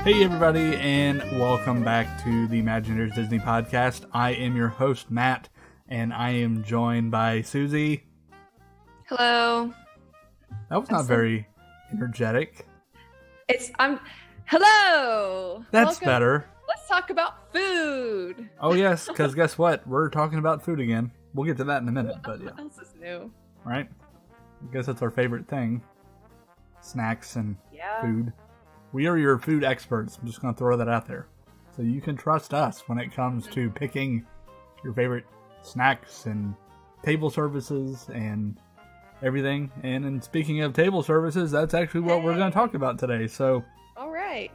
Hey everybody, and welcome back to the Imagineers Disney Podcast. I am your host, Matt, and I am joined by Susie. Hello. That was not very energetic. Hello. That's Welcome. Better. Let's talk about food. Oh yes, because guess what? We're talking about food again. We'll get to that in a minute, but yeah. What else is new? Right? I guess that's our favorite thing. Snacks and food. We are your food experts. I'm just going to throw that out there. So you can trust us when it comes to picking your favorite snacks and table services and everything. And speaking of table services, that's actually what we're going to talk about today. So, all right.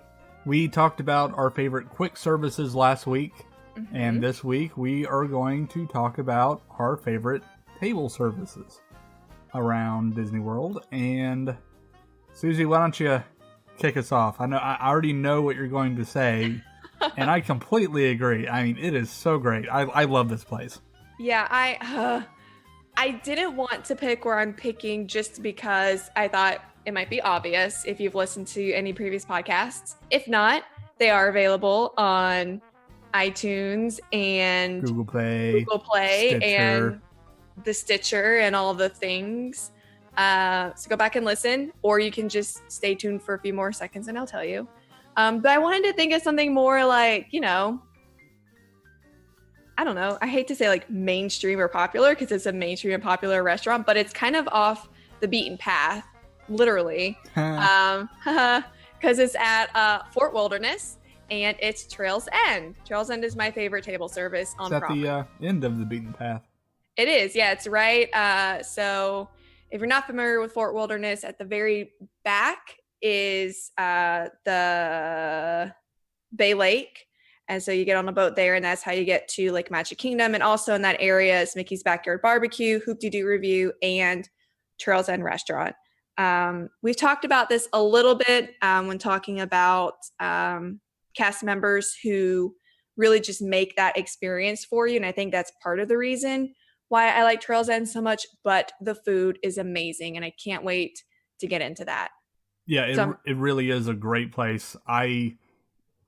We talked about our favorite quick services last week. Mm-hmm. And this week we are going to talk about our favorite table services around Disney World. And Susie, why don't you kick us off? I already know what you're going to say, and I completely agree. I mean, it is so great. I love this place. Yeah, I didn't want to pick where I'm picking just because I thought it might be obvious if you've listened to any previous podcasts. If not, they are available on iTunes and Google Play, Stitcher. And the Stitcher and all the things. So go back and listen, or you can just stay tuned for a few more seconds and I'll tell you. But I wanted to think of something more like, I don't know. I hate to say like mainstream or popular because it's a mainstream and popular restaurant, but it's kind of off the beaten path, literally. Because it's at Fort Wilderness and it's Trails End. Trails End is my favorite table service on property. It's at the end of the beaten path. It is. Yeah, it's right. So if you're not familiar with Fort Wilderness, at the very back is the Bay Lake. And so you get on a boat there, and that's how you get to Lake Magic Kingdom. And also in that area is Mickey's Backyard Barbecue, Hoop-de-Doo Review, and Trails End Restaurant. We've talked about this a little bit when talking about cast members who really just make that experience for you. And I think that's part of the reason why I like Trails End so much, but the food is amazing, and I can't wait to get into that. Yeah, it really is a great place. I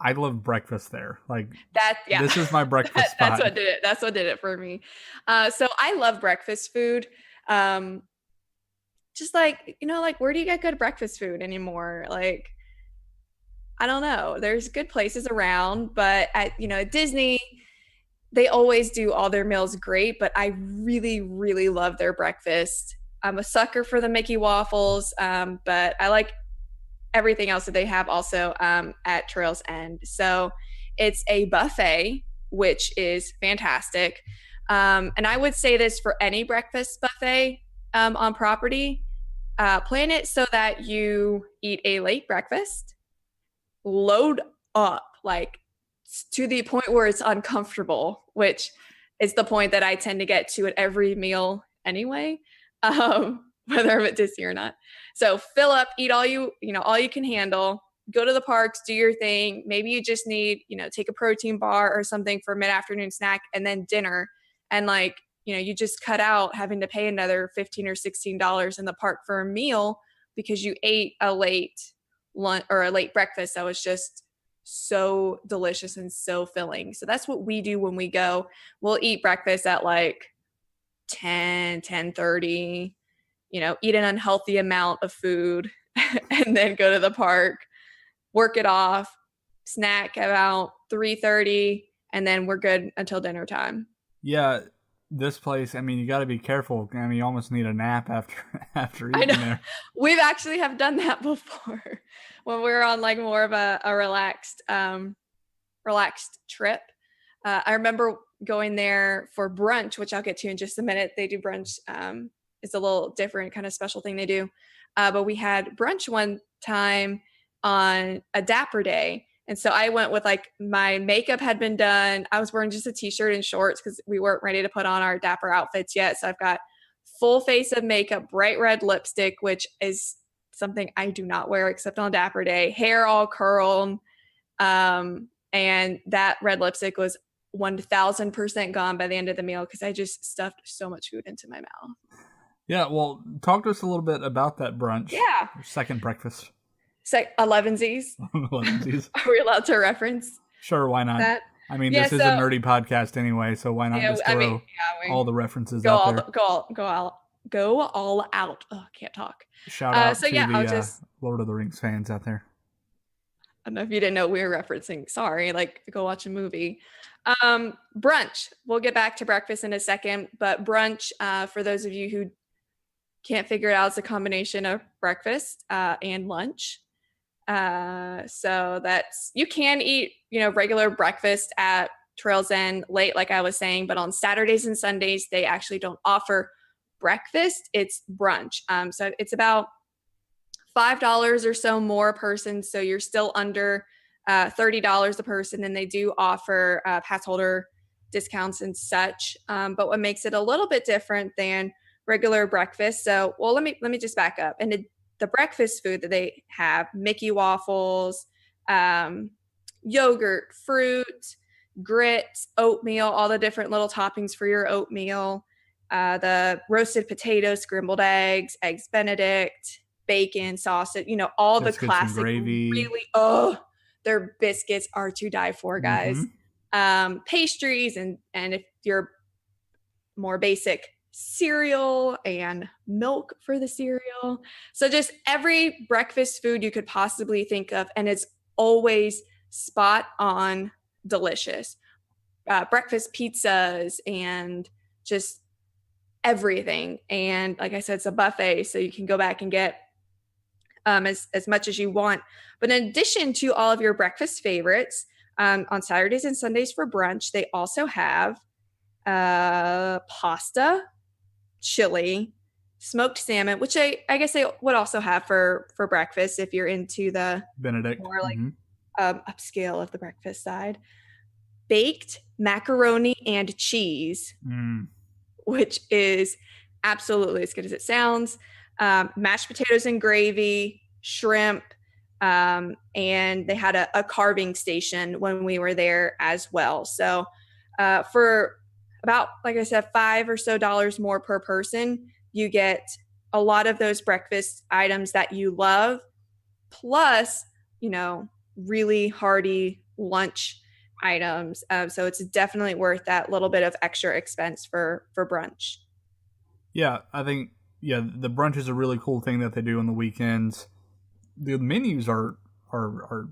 love breakfast there. Like that. Yeah, this is my breakfast spot. That's what did it. That's what did it for me. So I love breakfast food. Just like where do you get good breakfast food anymore? Like, I don't know. There's good places around, but at Disney, they always do all their meals great, but I really, really love their breakfast. I'm a sucker for the Mickey waffles, but I like everything else that they have also at Trails End. So it's a buffet, which is fantastic. And I would say this for any breakfast buffet on property. Plan it so that you eat a late breakfast, load up, like to the point where it's uncomfortable, which is the point that I tend to get to at every meal anyway, whether I'm at Disney or not. So fill up, eat all you can handle, go to the parks, do your thing. Maybe you just need, take a protein bar or something for a mid-afternoon snack and then dinner. And you just cut out having to pay another $15 or $16 in the park for a meal because you ate a late lunch or a late breakfast that was just so delicious and so filling. So that's what we do when we go. We'll eat breakfast at 10:30, eat an unhealthy amount of food and then go to the park, work it off, snack about 3:30, and then we're good until dinner time. Yeah, this place, I mean, you got to be careful. I mean, you almost need a nap after eating there. We've actually have done that before when we're on more of a relaxed trip. I remember going there for brunch, which I'll get to in just a minute. They do brunch. It's a little different kind of special thing they do. But we had brunch one time on a Dapper Day. And so I went with my makeup had been done. I was wearing just a t-shirt and shorts because we weren't ready to put on our Dapper outfits yet. So I've got full face of makeup, bright red lipstick, which is something I do not wear except on Dapper Day. Hair all curled. And that red lipstick was 1,000% gone by the end of the meal because I just stuffed so much food into my mouth. Yeah, well, talk to us a little bit about that brunch. Yeah. Your second breakfast. Elevensies. Elevensies. Are we allowed to reference Sure, why not? that? I mean, Yeah, this is a nerdy podcast anyway, so why not just throw all the references out there? Go all out. Oh, I can't talk. Shout out to I was the just Lord of the Rings fans out there. I don't know if you didn't know we were referencing. Sorry, like go watch a movie. Brunch. We'll get back to breakfast in a second, but brunch, for those of you who can't figure it out, it's a combination of breakfast and lunch. So that's, you can eat, regular breakfast at Trails End late, like I was saying, but on Saturdays and Sundays, they actually don't offer breakfast. It's brunch. So it's about $5 or so more a person. So you're still under $30 a person, and they do offer pass holder discounts and such. But what makes it a little bit different than regular breakfast. So, well, let me just back up. And the breakfast food that they have, Mickey waffles, yogurt, fruit, grits, oatmeal, all the different little toppings for your oatmeal, the roasted potatoes, scrambled eggs, eggs benedict, bacon, sausage, all biscuits, the classic gravy. Really, their biscuits are to die for, guys. Pastries, and if you're more basic, cereal and milk for the cereal. So just every breakfast food you could possibly think of, and it's always spot on delicious. Breakfast pizzas and just everything. And like I said, it's a buffet, so you can go back and get as much as you want. But in addition to all of your breakfast favorites, on Saturdays and Sundays for brunch, they also have pasta, chili, smoked salmon, which I guess they would also have for breakfast if you're into the benedict, more like upscale of the breakfast side. Baked macaroni and cheese, which is absolutely as good as it sounds. Mashed potatoes and gravy, shrimp, and they had a carving station when we were there as well. So for about, like I said, $5 or so more per person, you get a lot of those breakfast items that you love, plus, really hearty lunch items. So it's definitely worth that little bit of extra expense for brunch. Yeah, I think, the brunch is a really cool thing that they do on the weekends. The menus are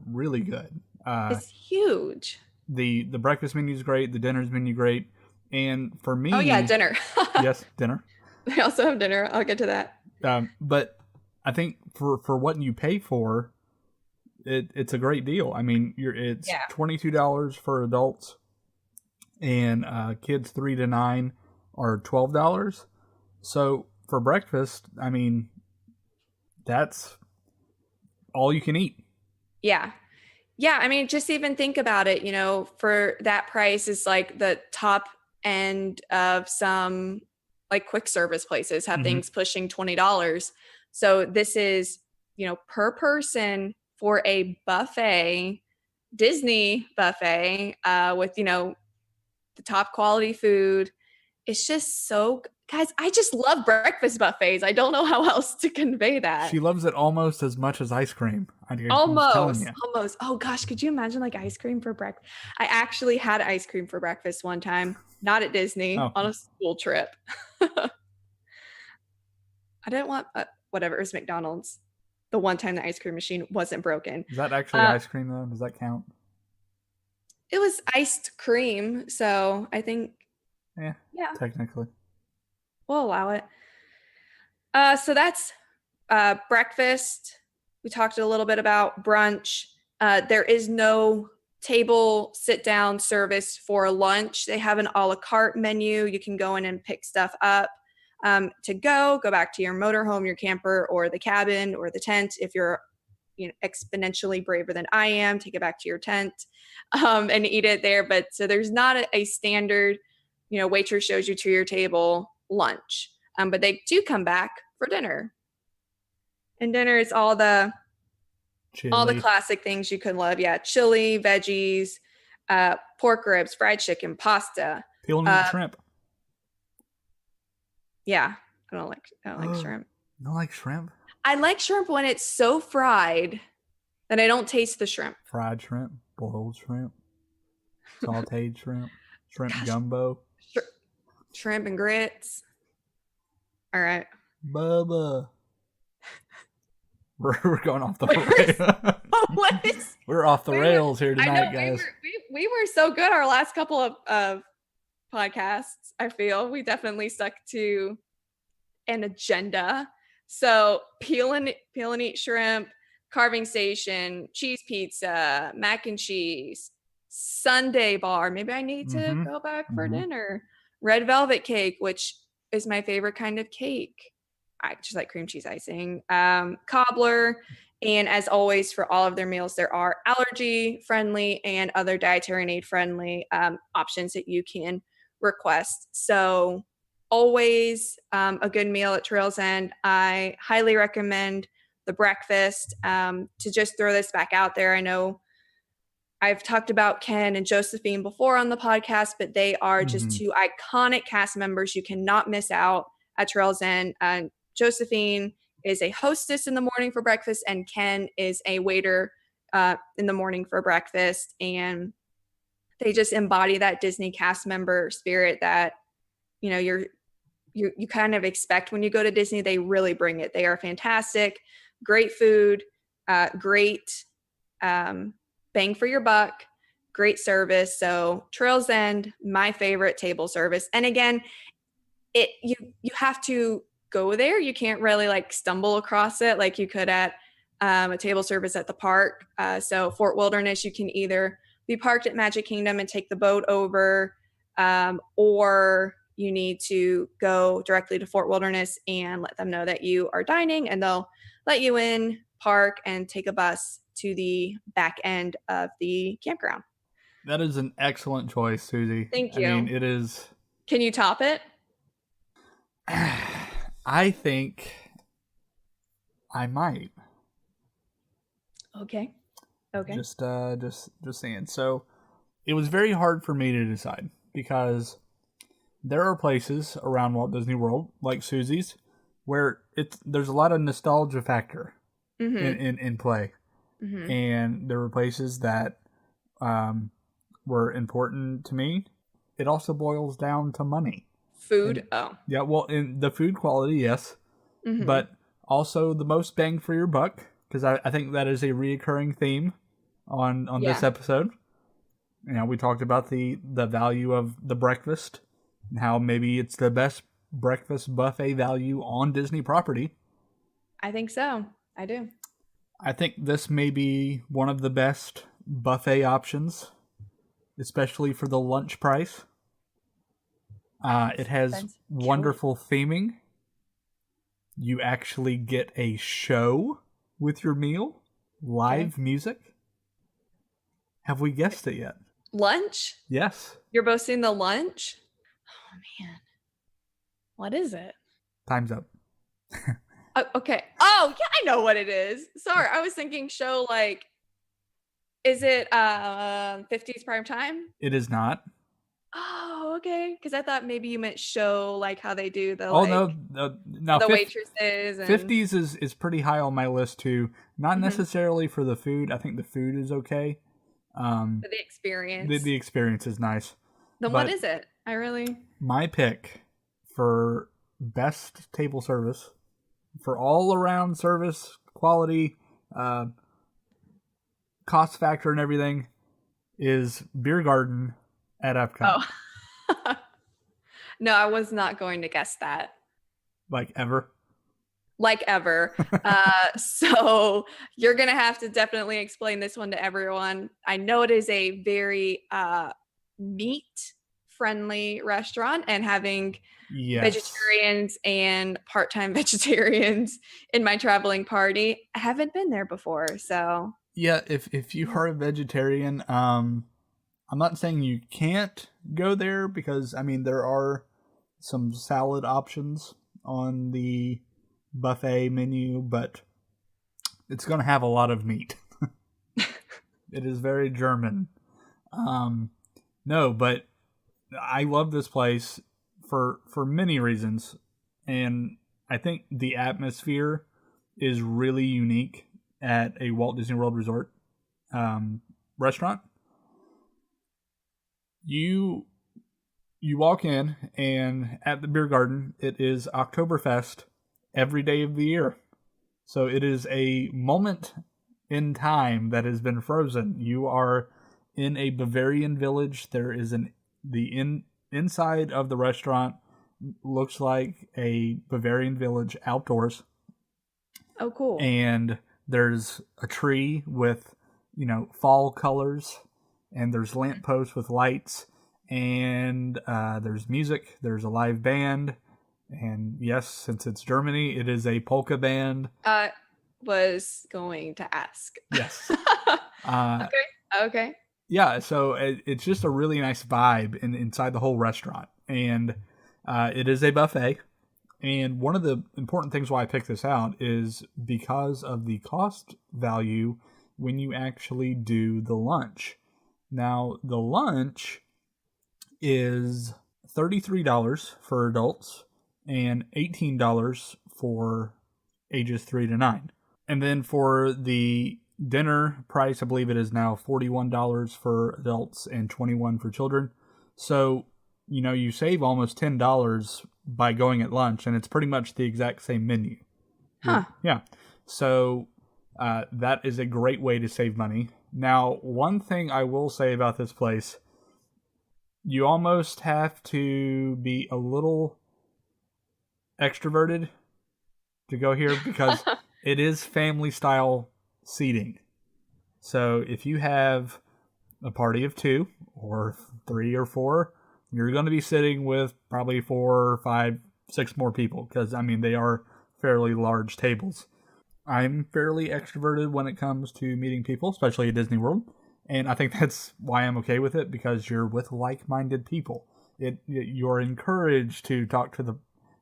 really good. It's huge. The breakfast menu is great. The dinner's menu great. And for me... Oh, yeah, dinner. Yes, dinner. They also have dinner. I'll get to that. But I think for what you pay for, it's a great deal. I mean, it's $22 for adults, and kids 3 to 9 are $12. So for breakfast, I mean, that's all you can eat. Yeah. Yeah, I mean, just even think about it, for that price is like the top end of some like quick service places have things pushing $20. So this is, per person for a buffet, Disney buffet, with, the top quality food. It's just so, guys, I just love breakfast buffets. I don't know how else to convey that. She loves it almost as much as ice cream. Almost. Oh gosh, could you imagine like ice cream for breakfast? I actually had ice cream for breakfast one time, not at Disney, on a school trip. I didn't want, whatever, it was McDonald's. The one time the ice cream machine wasn't broken. Is that actually ice cream though? Does that count? It was iced cream, so I think, yeah, technically. We'll allow it. So that's breakfast. We talked a little bit about brunch. There is no table sit-down service for lunch. They have an a la carte menu. You can go in and pick stuff up to go back to your motorhome, your camper, or the cabin, or the tent. If you're exponentially braver than I am, take it back to your tent and eat it there. But so there's not a standard, waitress shows you to your table lunch. But they do come back for dinner. And dinner is all the classic things you could love. Yeah, chili, veggies, pork ribs, fried chicken, pasta. People need shrimp. Yeah, I don't like shrimp. You don't like shrimp? I like shrimp when it's so fried Then I don't taste the shrimp. Fried shrimp, boiled shrimp, sauteed shrimp, shrimp Gosh, gumbo. shrimp and grits. All right. Bubba. We're going off the rails. We're off the rails here tonight, I know, guys. We were so good our last couple of podcasts. I feel we definitely stuck to an agenda. So peel and eat shrimp, carving station, cheese pizza, mac and cheese, sundae bar. Maybe I need to go back for dinner. Red velvet cake, which is my favorite kind of cake. I just like cream cheese icing. Cobbler. And as always, for all of their meals, there are allergy friendly and other dietary aid friendly options that you can request. So always a good meal at Trails End. I highly recommend the breakfast. To just throw this back out there, I know I've talked about Ken and Josephine before on the podcast, but they are just two iconic cast members you cannot miss out at Trails End. Josephine is a hostess in the morning for breakfast, and Ken is a waiter in the morning for breakfast. And they just embody that Disney cast member spirit that, you know, you kind of expect when you go to Disney. They really bring it. They are fantastic, great food, great bang for your buck, great service. So Trails End, my favorite table service. And again, you have to go there. You can't really like stumble across it like you could at a table service at the park. So Fort Wilderness, you can either be parked at Magic Kingdom and take the boat over, or you need to go directly to Fort Wilderness and let them know that you are dining, and they'll let you in, park, and take a bus to the back end of the campground. That is an excellent choice, Susie. Thank you. I mean, it is. Can you top it? I think I might. Okay. Just saying. So it was very hard for me to decide because there are places around Walt Disney World, like Susie's, where there's a lot of nostalgia factor in play. And there were places that were important to me. It also boils down to money. Food? Yeah, well, in the food quality, yes. But also the most bang for your buck, because I think that is a reoccurring theme on this episode. You know, we talked about the value of the breakfast and how maybe it's the best breakfast buffet value on Disney property. I think so. I do. I think this may be one of the best buffet options, especially for the lunch price. It has wonderful theming. You actually get a show with your meal, live music. Have we guessed it yet? Lunch? Yes. You're boasting the lunch? Oh, man. What is it? Time's up. Okay. Oh, yeah, I know what it is. Sorry, I was thinking show like, is it 50s prime time? It is not. Oh, okay. Because I thought maybe you meant show like how they do the the waitresses. And... 50s is pretty high on my list too. Not necessarily for the food. I think the food is okay. For the experience. The experience is nice. Then but what is it? My pick for best table service, for all around service, quality, cost factor and everything, is Beer Garden at Epcot. Oh. No, I was not going to guess that. Like ever? So you're going to have to definitely explain this one to everyone. I know it is a very meat-friendly restaurant, and having vegetarians and part-time vegetarians in my traveling party, I haven't been there before, so... Yeah, if you are a vegetarian, I'm not saying you can't go there, because, I mean, there are some salad options on the buffet menu, but it's going to have a lot of meat. It is very German. No, but I love this place for many reasons, and I think the atmosphere is really unique at a Walt Disney World resort restaurant. You walk in, and at the beer garden, it is Oktoberfest every day of the year. So it is a moment in time that has been frozen. You are in a Bavarian village. There is inside of the restaurant looks like a Bavarian village outdoors. Oh, cool. And there's a tree with, fall colors, and there's lampposts with lights, and there's music. There's a live band. And yes, since it's Germany, it is a polka band. Was going to ask. Yes. Okay. Yeah, so it's just a really nice vibe inside the whole restaurant. And it is a buffet. And one of the important things why I picked this out is because of the cost value when you actually do the lunch. Now, the lunch is $33 for adults and $18 for ages 3 to 9. And then for the dinner price, I believe it is now $41 for adults and $21 for children. So, you save almost $10 by going at lunch, and it's pretty much the exact same menu. Huh. Yeah. So that is a great way to save money. Now, one thing I will say about this place, you almost have to be a little extroverted to go here because it is family style seating. So if you have a party of 2 or 3 or 4, you're going to be sitting with probably 4, 5, 6 more people because, they are fairly large tables. I'm fairly extroverted when it comes to meeting people, especially at Disney World. And I think that's why I'm okay with it, because you're with like-minded people. You're encouraged to talk to the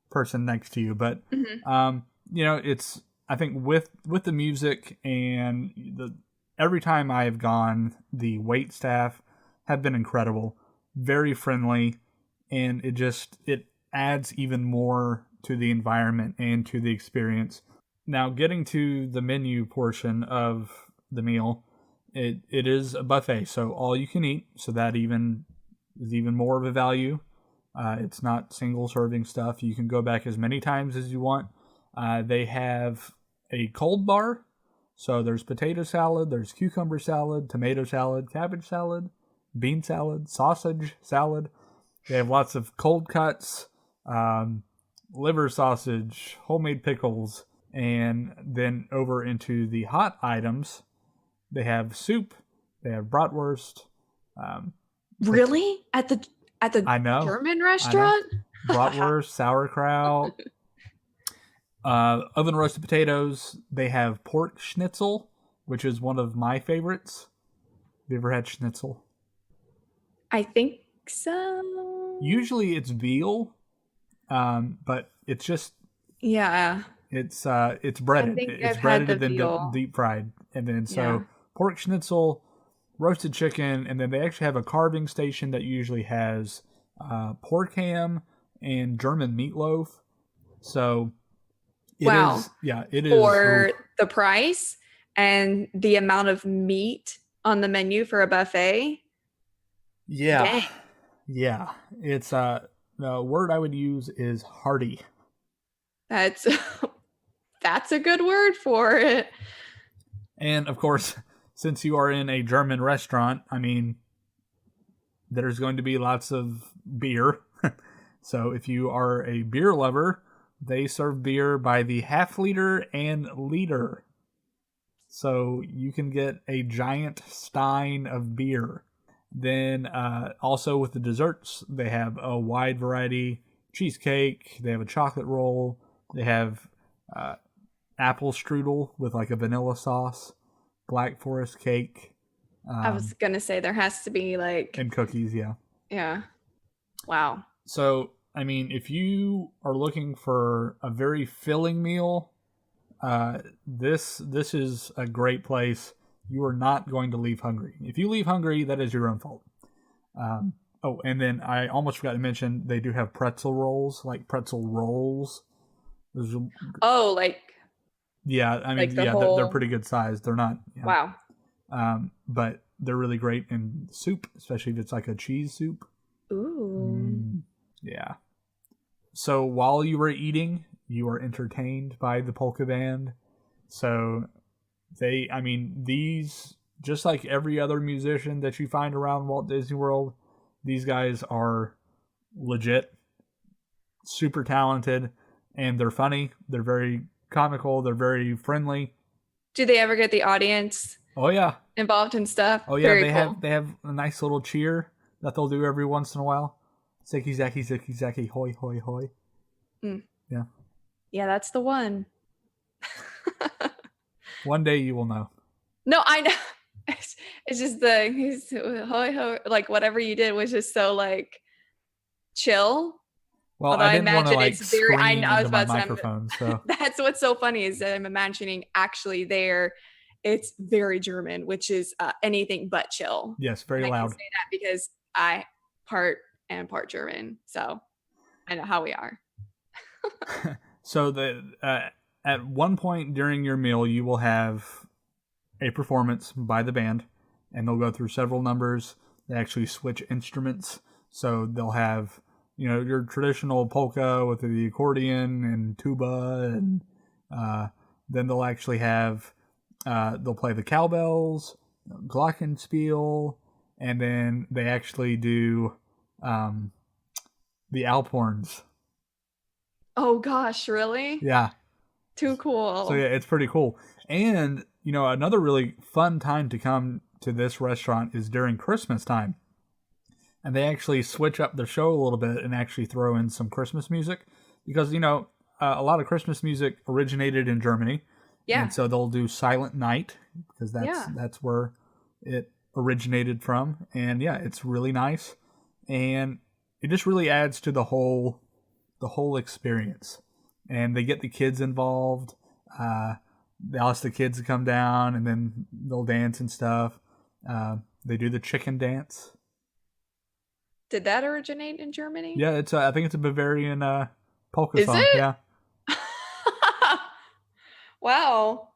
person next to you. But, it's, I think with the music and every time I have gone, the wait staff have been incredible, very friendly, and it adds even more to the environment and to the experience. Now, getting to the menu portion of the meal, it is a buffet, so all you can eat, so that is even more of a value. It's not single serving stuff. You can go back as many times as you want. They have a cold bar, so there's potato salad, there's cucumber salad, tomato salad, cabbage salad, bean salad, sausage salad. They have lots of cold cuts, liver sausage, homemade pickles, and then over into the hot items, they have soup, they have bratwurst. Really? At the I know, German restaurant? Bratwurst, sauerkraut, oven roasted potatoes. They have pork schnitzel, which is one of my favorites. Have you ever had schnitzel? I think so. Usually it's veal, but it's just it's breaded. It's breaded and then deep fried, and then pork schnitzel, roasted chicken, and then they actually have a carving station that usually has pork ham and German meatloaf. So it is for the price and the amount of meat on the menu for a buffet. Yeah. Dang. Yeah. It's the word I would use is hearty. That's a good word for it. And of course, since you are in a German restaurant, there's going to be lots of beer. So if you are a beer lover, they serve beer by the half liter and liter. So you can get a giant stein of beer. Then also with the desserts, they have a wide variety. Cheesecake, they have a chocolate roll, they have apple strudel with like a vanilla sauce, Black Forest cake. I was going to say there has to be and cookies, yeah. Yeah. Wow. So, if you are looking for a very filling meal, this is a great place. You are not going to leave hungry. If you leave hungry, that is your own fault. And then I almost forgot to mention, they do have pretzel rolls, like pretzel rolls. Yeah, I mean, Like the yeah, whole. they're pretty good size. They're not. Wow. But they're really great in soup, especially if it's like a cheese soup. Ooh. Yeah. So while you were eating, you were entertained by the polka band. So these, just like every other musician that you find around Walt Disney World, these guys are legit, super talented, and they're funny. They're very comical. They're very friendly. Do they ever get the audience Oh yeah. involved in stuff? Oh yeah. Very They cool. have a nice little cheer that they'll do every once in a while. Zicky zacky zicky zacky hoy hoy hoy. Yeah. Yeah, that's the one. One day you will know. No, I know. It's just he's hoy hoy, like whatever you did was just so like chill. Well, Although I didn't want to like it's very. scream I was into my about to say, microphone. So that's what's so funny is that I'm imagining actually there, it's very German, which is anything but chill. yes, very and loud. I can say that because I part German, so I know how we are. So at one point during your meal, you will have a performance by the band, and they'll go through several numbers. They actually switch instruments, so they'll have your traditional polka with the accordion and tuba, and then they'll actually have they'll play the cowbells, glockenspiel, and then they actually do the Alphorns. Oh gosh, really? Yeah. Too cool. So yeah, it's pretty cool. And another really fun time to come to this restaurant is during Christmas time. And they actually switch up the show a little bit and actually throw in some Christmas music because a lot of Christmas music originated in Germany. Yeah. And so they'll do Silent Night because that's where it originated from. And yeah, it's really nice. And it just really adds to the whole experience. And they get the kids involved. They ask the kids to come down, and then they'll dance and stuff. They do the chicken dance. Did that originate in Germany? Yeah, it's I think it's a Bavarian polka Is song. it? Yeah. Wow.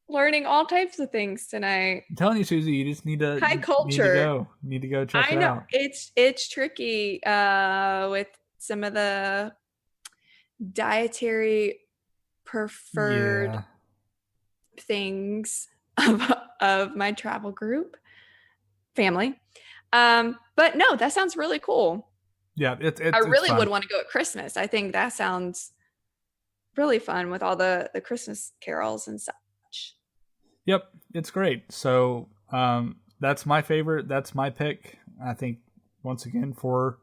Learning all types of things tonight. I'm telling you, Susie, you just need to High culture. Need to go check I it know out. it's tricky with some of the dietary preferred things of my travel group family. But no, that sounds really cool. Yeah, I really fun. would want to go at Christmas. I think that sounds really fun with all the Christmas carols and such. Yep, it's great. So that's my favorite. That's my pick. I think once again for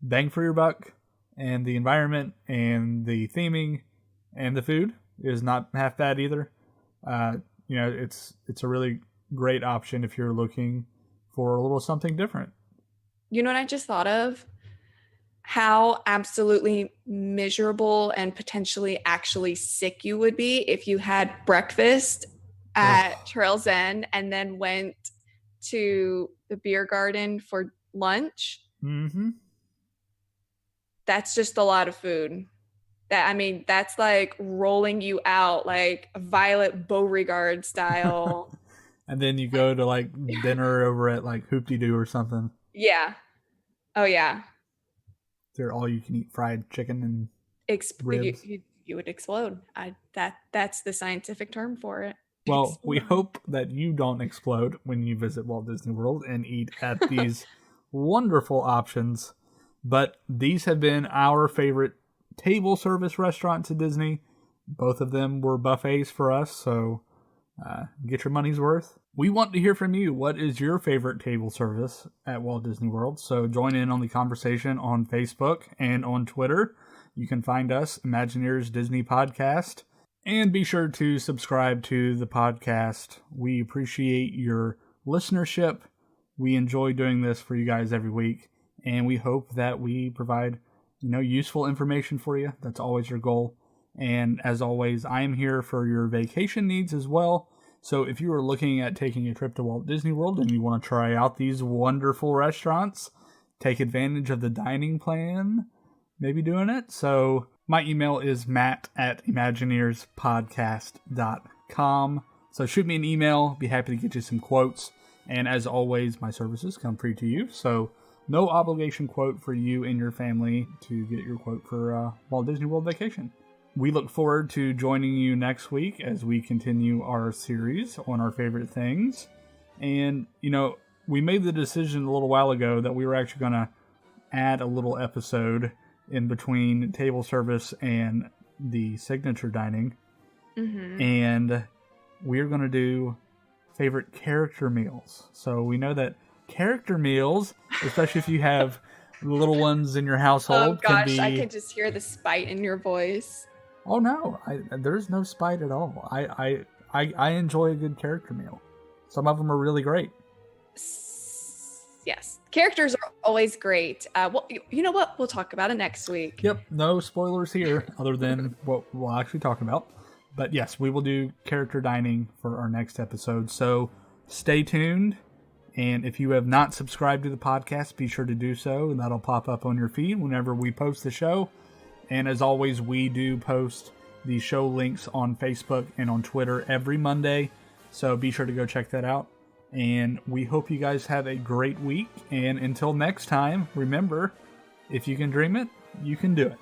bang for your buck, and the environment and the theming and the food is not half bad either. It's a really great option if you're looking for a little something different. You know what I just thought of? How absolutely miserable and potentially actually sick you would be if you had breakfast at Trail's End and then went to the beer garden for lunch. Mm-hmm. That's just a lot of food. That's like rolling you out like Violet Beauregard style. And then you go to like dinner over at like Hoop-de-Doo or something. Yeah. Oh yeah. They're all you can eat fried chicken and ribs. You would explode. That's the scientific term for it. Well, Explode. we hope that you don't explode when you visit Walt Disney World and eat at these wonderful options. But these have been our favorite table service restaurants at Disney. Both of them were buffets for us, so get your money's worth. We want to hear from you. What is your favorite table service at Walt Disney World? So join in on the conversation on Facebook and on Twitter. You can find us, Imagineers Disney Podcast. And be sure to subscribe to the podcast. We appreciate your listenership. We enjoy doing this for you guys every week. And we hope that we provide, useful information for you. That's always your goal. And as always, I am here for your vacation needs as well. So if you are looking at taking a trip to Walt Disney World and you want to try out these wonderful restaurants, take advantage of the dining plan, maybe doing it. So My email is matt@imagineerspodcast.com. So shoot me an email. Be happy to get you some quotes. And as always, my services come free to you. So no obligation quote for you and your family to get your quote for Walt Disney World vacation. We look forward to joining you next week as we continue our series on our favorite things. And, we made the decision a little while ago that we were actually going to add a little episode in between table service and the signature dining. Mm-hmm. And we're going to do favorite character meals. So we know that character meals, especially if you have little ones in your household, can be... I can just hear the spite in your voice. Oh no, there's no spite at all. I enjoy a good character meal. Some of them are really great. Yes, characters are always great. Well, you know what? We'll talk about it next week. Yep, no spoilers here other than what we'll actually talk about. But yes, we will do character dining for our next episode. So stay tuned. And if you have not subscribed to the podcast, be sure to do so. And that'll pop up on your feed whenever we post the show. And as always, we do post the show links on Facebook and on Twitter every Monday. So be sure to go check that out. And we hope you guys have a great week. And until next time, remember, if you can dream it, you can do it.